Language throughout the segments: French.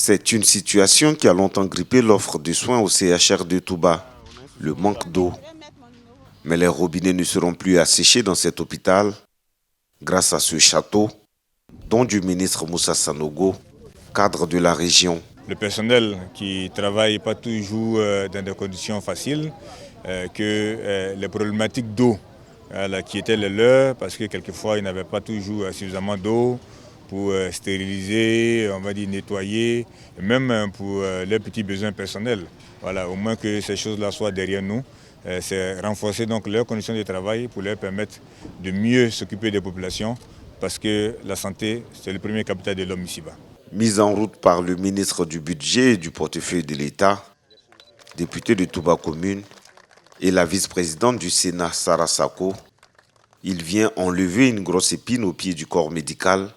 C'est une situation qui a longtemps grippé l'offre de soins au CHR de Touba, le manque d'eau. Mais les robinets ne seront plus asséchés dans cet hôpital grâce à ce château, don du ministre Moussa Sanogo, cadre de la région. Le personnel qui ne travaille pas toujours dans des conditions faciles, que les problématiques d'eau qui étaient les leurs, parce que quelquefois ils n'avaient pas toujours suffisamment d'eau pour stériliser, on va dire nettoyer, et même pour leurs petits besoins personnels. Voilà, au moins que ces choses-là soient derrière nous. C'est renforcer donc leurs conditions de travail pour leur permettre de mieux s'occuper des populations, parce que la santé, c'est le premier capital de l'homme ici-bas. Mise en route par le ministre du Budget et du portefeuille de l'État, député de Touba Commune, et la vice-présidente du Sénat, Sarah Sako, il vient enlever une grosse épine au pied du corps médical,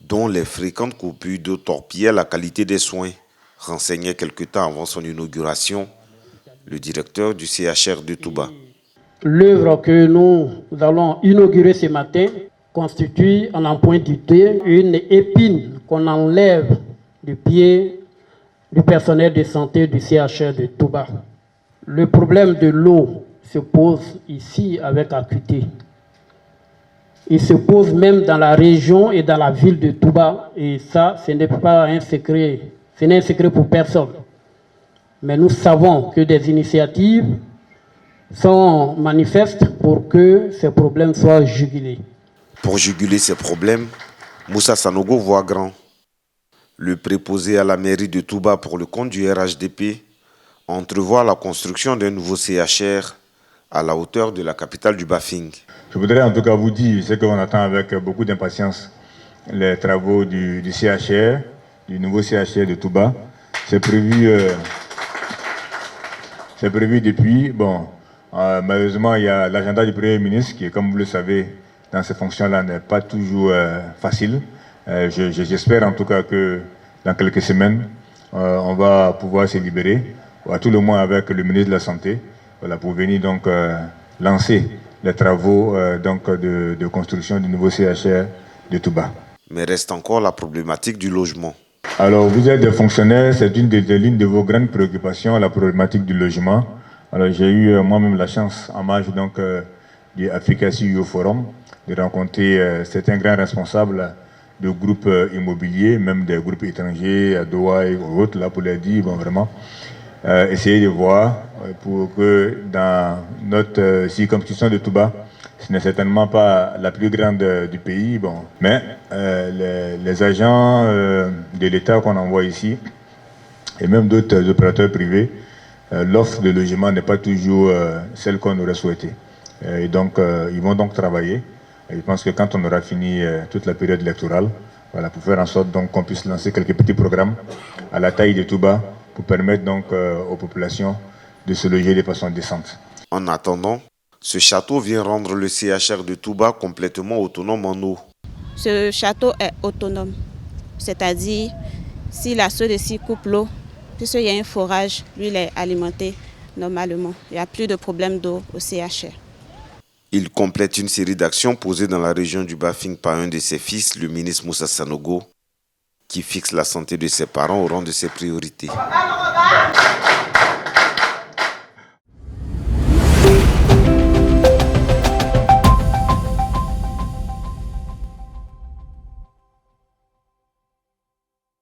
dont les fréquentes coupures d'eau torpillaient la qualité des soins, renseignait quelque temps avant son inauguration le directeur du CHR de Touba. L'œuvre que nous allons inaugurer ce matin constitue, en un point du thé, une épine qu'on enlève du pied du personnel de santé du CHR de Touba. Le problème de l'eau se pose ici avec acuité. Il se pose même dans la région et dans la ville de Touba. Et ça, ce n'est pas un secret. Ce n'est un secret pour personne. Mais nous savons que des initiatives sont manifestes pour que ces problèmes soient jugulés. Pour juguler ces problèmes, Moussa Sanogo voit grand. Le préposé à la mairie de Touba pour le compte du RHDP entrevoit la construction d'un nouveau CHR à la hauteur de la capitale du Bafing. Je voudrais en tout cas vous dire ce qu'on attend avec beaucoup d'impatience, les travaux du CHR, du nouveau CHR de Touba. C'est prévu depuis. Malheureusement, il y a l'agenda du Premier ministre qui, comme vous le savez, dans ces fonctions-là, n'est pas toujours facile. J'espère en tout cas que dans quelques semaines, on va pouvoir se libérer, à tout le moins avec le ministre de la Santé, voilà, pour venir donc lancer les travaux de construction du nouveau CHR de Touba. Mais reste encore la problématique du logement. Alors, vous êtes des fonctionnaires, c'est l'une de vos grandes préoccupations, la problématique du logement. Alors, j'ai eu moi-même la chance, en marge donc du Africa CEO Forum, de rencontrer certains grands responsables de groupes immobiliers, même des groupes étrangers, à Doha et autres, là, pour leur dire, vraiment, essayer de voir pour que dans notre circonscription de Touba, ce n'est certainement pas la plus grande du pays, mais les agents de l'État qu'on envoie ici, et même d'autres opérateurs privés, l'offre de logement n'est pas toujours celle qu'on aurait souhaité. Et donc, ils vont donc travailler. Et je pense que quand on aura fini toute la période électorale, voilà, pour faire en sorte donc qu'on puisse lancer quelques petits programmes à la taille de Touba pour permettre donc aux populations de se loger de façon décente. En attendant, ce château vient rendre le CHR de Touba complètement autonome en eau. Ce château est autonome, c'est-à-dire si la SODECI coupe l'eau, puisqu'il y a un forage, lui il est alimenté normalement. Il n'y a plus de problème d'eau au CHR. Il complète une série d'actions posées dans la région du Bafing par un de ses fils, le ministre Moussa Sanogo, qui fixe la santé de ses parents au rang de ses priorités.